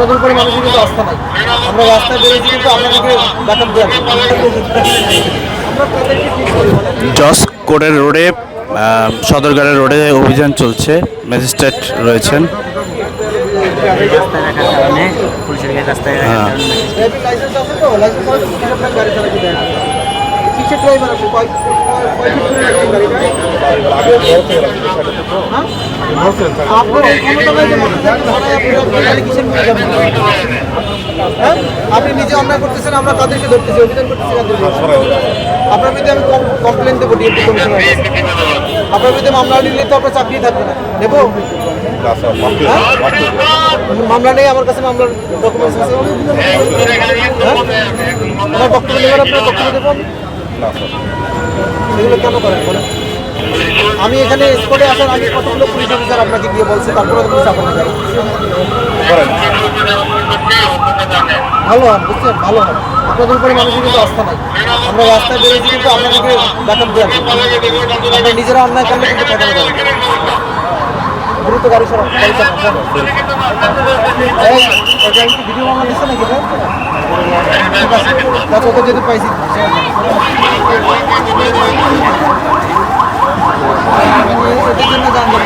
আপনাদের উপরে মানুষের কিন্তু আস্থা নাই। আমরা রাস্তায় বেরিয়েছি কিন্তু আপনাদেরকে ব্যাকআপ দেওয়ার জন্য। আমরা তাদেরকে ঠিক করি জজ কোর্টের রোডে সদরঘাটের রোডে অভিযান চলছে, ম্যাজিস্ট্রেট রয়েছেন। রাস্তায় রাখার কারণে পুলিশের গাড়ি রাস্তায় রাখার কারণে ড্রাইভিং লাইসেন্স আছে তো? লাইসেন্স আছে কি আপনার গাড়ি চালাতে দেয় না? কিসের ড্রাইভার আছে? কয় কয় ফিট করে রাখছেন গাড়িটা? হ্যাঁ? আপনার এই ক্ষমতা নাই যে মোটরসাইকেল ধরায় আপনি আপনার গাড়ি কিসের করে যাবেন? হ্যাঁ? আপনি নিজে অন্যায় করতেছেন, আমরা তাদেরকে ধরতেছি, অভিযান করতেছি কাদেরকে? আপনার বিরুদ্ধে আমি কমপ্লেন দেবো ডিএমপি কমিশনার কাছে। আপনার বিরুদ্ধে মামলা নিলে তো আপনার চাকরি থাকবে না। নেবো? হ্যাঁ? মামলা নেই আমার কাছে, মামলার ডকুমেন্টস আছে। হ্যাঁ? আমার বক্তব্য নেবেন, আপনার বক্তব্য দেবেন? এগুলো কেন করেন বলেন? আমি এখানে স্পটে আসার আগে কতগুলো পুলিশ অফিসার আপনাকে গিয়ে বলছে, তারপরে পুলিশ আপনাকে গাড়ি ভালো হন, বুঝছেন? ভালো হন। আপনাদের উপরে মানুষের কিন্তু আস্থা নাই। আমরা রাস্তায় বেরিয়েছি কিন্তু আপনাদেরকে ব্যাকআপ দেওয়ার জন্য। আপনার নিজেরা অন্যায় করলে কিন্তু ঠেকানো যাবে না। দ্রুত গাড়ি সরান, গাড়ি সরান। এই গাড়ি কি ভিডিও বাংলা দিচ্ছে নাকি? ঠিক আছে, ওকে যেহেতু পাইছি এটার জন্য জানতে